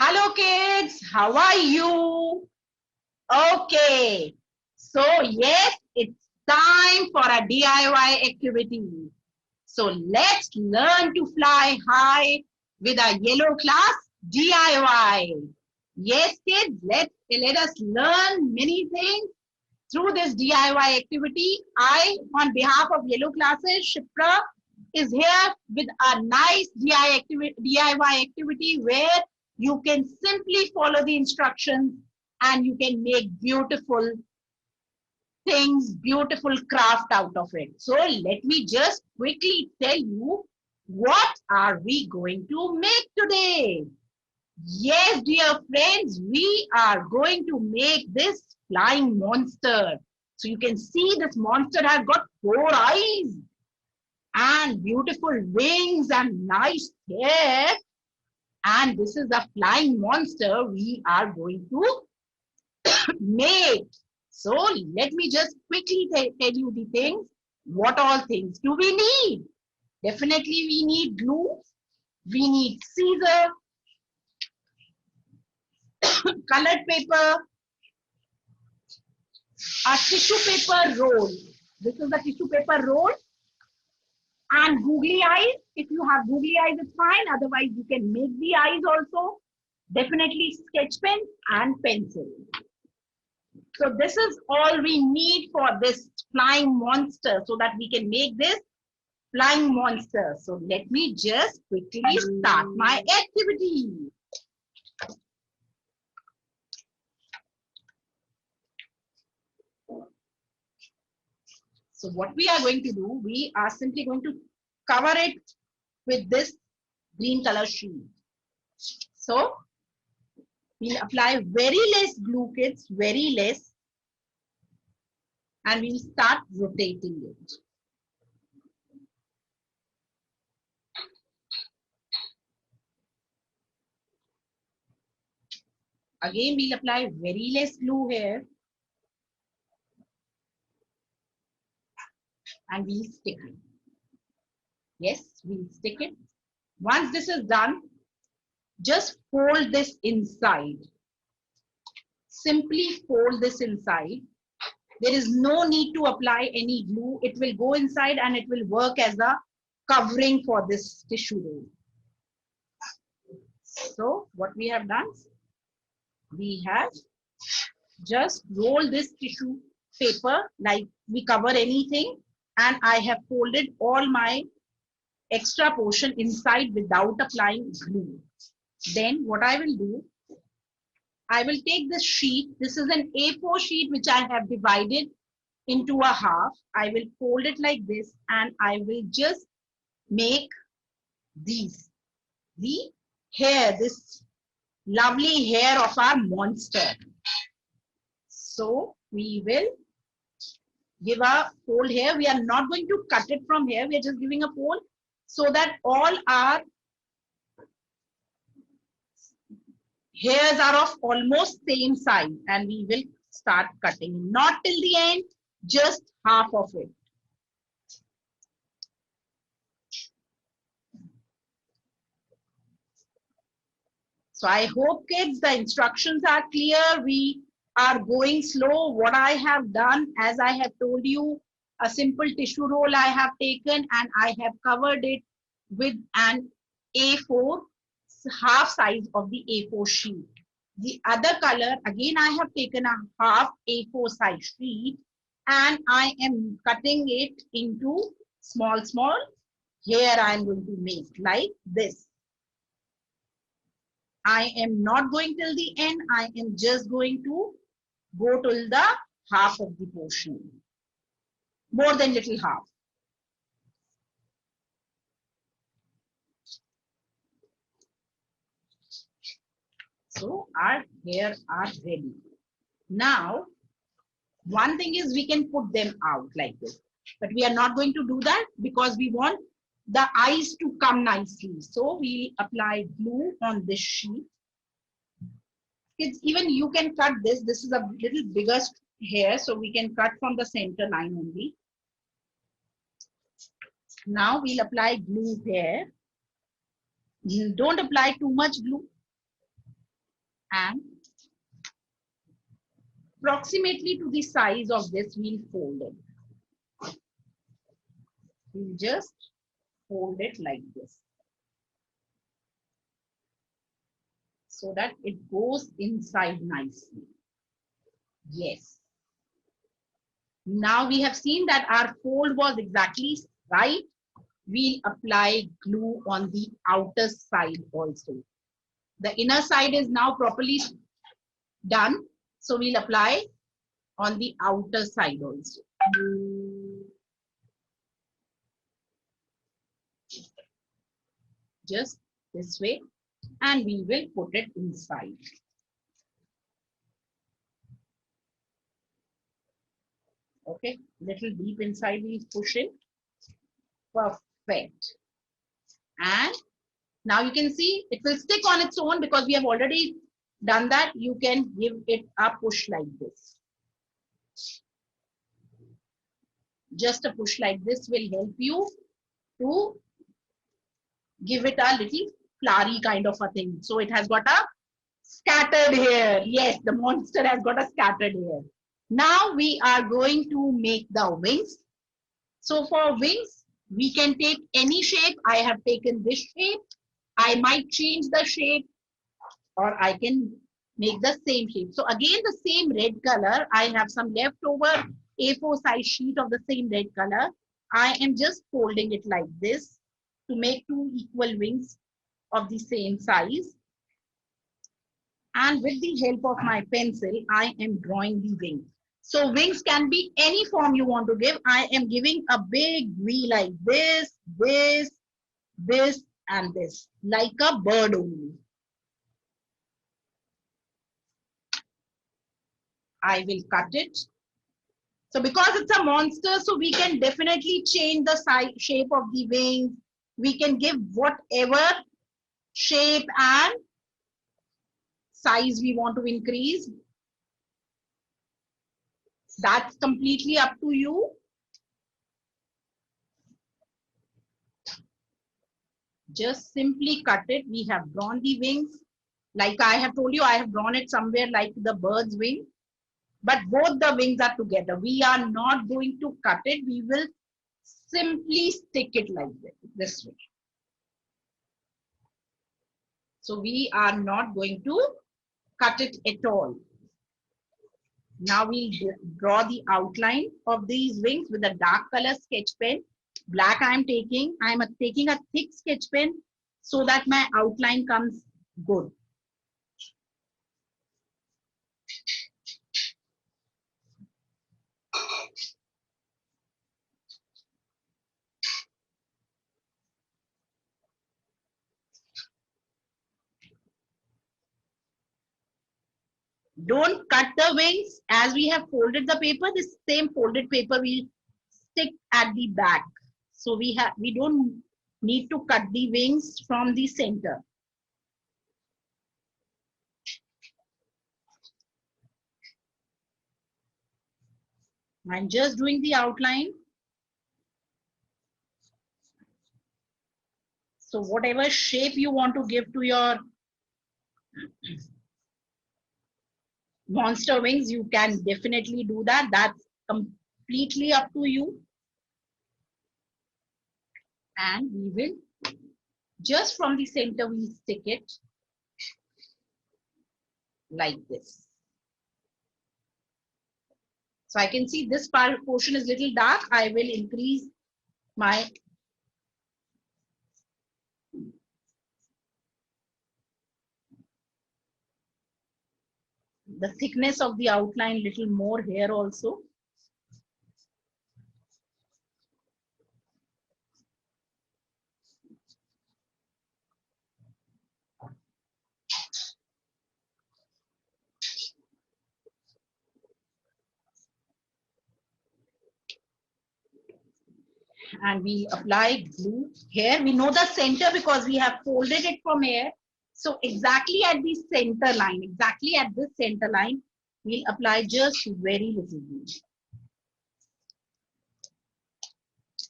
Hello kids, how are you? Okay, so yes, it's time for a DIY activity. So let's learn to fly high with a yellow class DIY. Yes kids, let us learn many things through this DIY activity. I, on behalf of yellow classes, Shipra is here with a nice DIY activity where you can simply follow the instructions and you can make beautiful things, beautiful craft out of it. So let me just quickly tell you what are we going to make today. Yes, dear friends, we are going to make this flying monster. So you can see this monster has got 4 eyes and beautiful wings and nice hair. And this is a flying monster we are going to make. So let me just quickly tell you the things. What all things do we need? Definitely we need glue, we need scissor, colored paper, a tissue paper roll. This is the tissue paper roll and googly eyes. If you have googly eyes, it's fine. Otherwise, you can make the eyes also. Definitely sketch pen and pencil. So this is all we need for this flying monster so that we can make this flying monster. So let me just quickly start my activity. So what we are going to do, we are simply going to cover it with this green color sheet. So we'll apply very less glue, kids, very less, and we'll start rotating it. Again, we'll apply very less glue here, and we'll stick it. Yes, we'll stick it. Once this is done, just fold this inside. Simply fold this inside. There is no need to apply any glue. It will go inside and it will work as a covering for this tissue roll. So what we have done, we have just rolled this tissue paper like we cover anything, and I have folded all my extra portion inside without applying glue. Then what I will do, I will take this sheet. This is an A4 sheet which I have divided into a half. I will fold it like this and I will just make these, the hair, this lovely hair of our monster. So we will give a fold here. We are not going to cut it from here. We are just giving a fold so that all our hairs are of almost same size, and we will start cutting. Not till the end, just half of it. So I hope kids the instructions are clear. We are going slow. What I have done, as I have told you, a simple tissue roll I have taken and I have covered it with an A4, half size of the A4 sheet. The other color, again I have taken a half A4 size sheet and I am cutting it into small. Here I am going to make like this. I am not going till the end. I am just going to go till the half of the portion. More than little half. So our hair are ready. Now, one thing is we can put them out like this. But we are not going to do that because we want the eyes to come nicely. So we apply glue on this sheet. Kids, even you can cut this. This is a little bigger hair, so we can cut from the center line only. Now we'll apply glue here. Don't apply too much glue. and approximately to the size of this, we'll fold it. We'll just fold it like this so that it goes inside nicely. Yes. Now we have seen that our fold was exactly right. We'll apply glue on the outer side also. The inner side is now properly done. So we'll apply on the outer side also. Just this way, and we will put it inside. Okay, little deep inside we push it. Perfect. And now you can see it will stick on its own because we have already done that. You can give it a push like this. Just a push like this will help you to give it a little flowery kind of a thing. So it has got a scattered hair. Yes, the monster has got a scattered hair. Now we are going to make the wings. So for wings, we can take any shape. I have taken this shape. I might change the shape or I can make the same shape. So again, the same red color. I have some leftover A4 size sheet of the same red color. I am just folding it like this to make two equal wings of the same size. And with the help of my pencil, I am drawing the wings. So wings can be any form you want to give. I am giving a big V like this, this, and this, like a bird only. I will cut it. So because it's a monster, so we can definitely change the size, shape of the wings. We can give whatever shape and size we want to increase. That's completely up to you. Just simply cut it. We have drawn the wings. Like I have told you, I have drawn it somewhere like the bird's wing. But both the wings are together. We are not going to cut it. We will simply stick it like this way. So we are not going to cut it at all. Now we'll draw the outline of these wings with a dark color sketch pen. Black I'm taking a thick sketch pen so that my outline comes good. Don't cut the wings. As we have folded the paper, this same folded paper will stick at the back. So we don't need to cut the wings from the center. I'm just doing the outline. So whatever shape you want to give to your monster wings, you can definitely do that. That's completely up to you. And we will just from the center, we stick it like this. So I can see this portion is little dark. I will increase my the thickness of the outline little more here also. And we apply glue here. We know the center because we have folded it from here. So exactly at the center line, exactly at this center line, we'll apply just very little glue.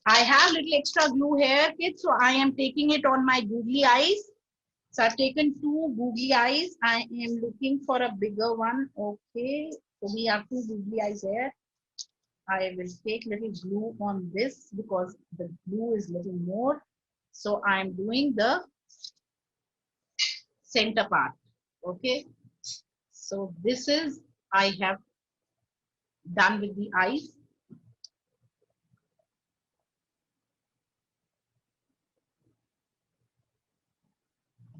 I have little extra glue here, kids, so I am taking it on my googly eyes So I've taken two googly eyes. I am looking for a bigger one. Okay. So we have two googly eyes here. I will take little glue on this because the glue is little more. So I'm doing the center part. Okay. So this is, I have done with the eyes.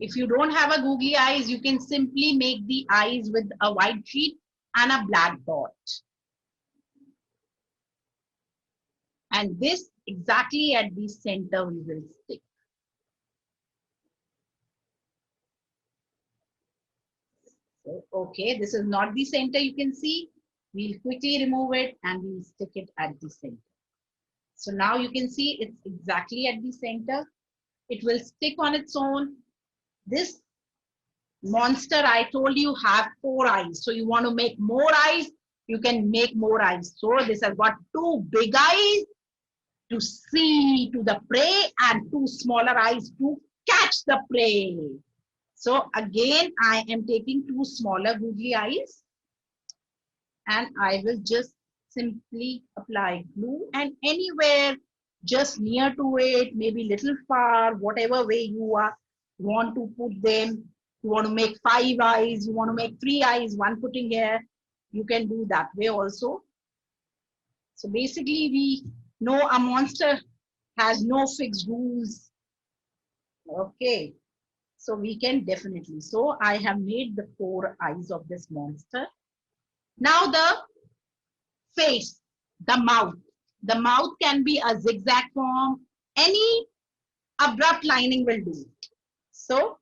If you don't have a googly eyes, you can simply make the eyes with a white sheet and a black dot. And this exactly at the center we will stick. So, okay, this is not the center, you can see. We'll quickly remove it and we'll stick it at the center. So now you can see it's exactly at the center. It will stick on its own. This monster, I told you, have 4 eyes. So you want to make more eyes, you can make more eyes. So this has got 2 big eyes to see to the prey and 2 smaller eyes to catch the prey. So again, I am taking 2 smaller googly eyes and I will just simply apply glue, and anywhere just near to it, maybe little far, whatever way you are want to put them. You want to make 5 eyes, you want to make 3 eyes, one putting here, you can do that way also. So basically we know a monster has no fixed rules. Okay, so we can definitely. So I have made the 4 eyes of this monster. Now the face, the mouth. The mouth can be a zigzag form. Any abrupt lining will do. So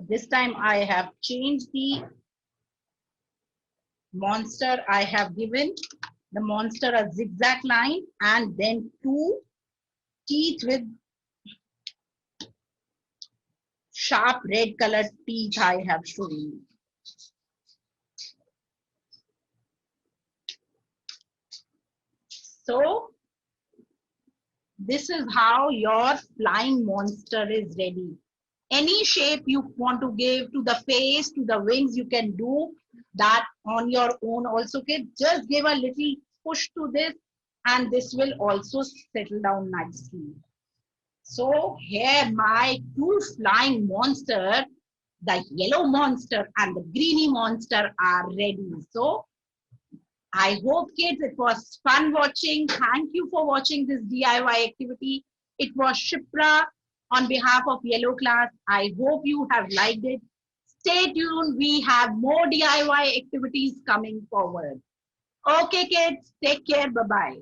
this time I have changed the monster. I have given the monster a zigzag line and then 2 teeth with sharp red colored teeth I have shown you. So this is how your flying monster is ready. Any shape you want to give to the face, to the wings, you can do that on your own also. Okay, just give a little push to this and this will also settle down nicely. So here my 2 flying monster, the yellow monster and the greeny monster, are ready. So I hope, kids, it was fun watching. Thank you for watching this DIY activity. It was Shipra on behalf of Yellow Class. I hope you have liked it. Stay tuned. We have more DIY activities coming forward. Okay, kids, take care. Bye-bye.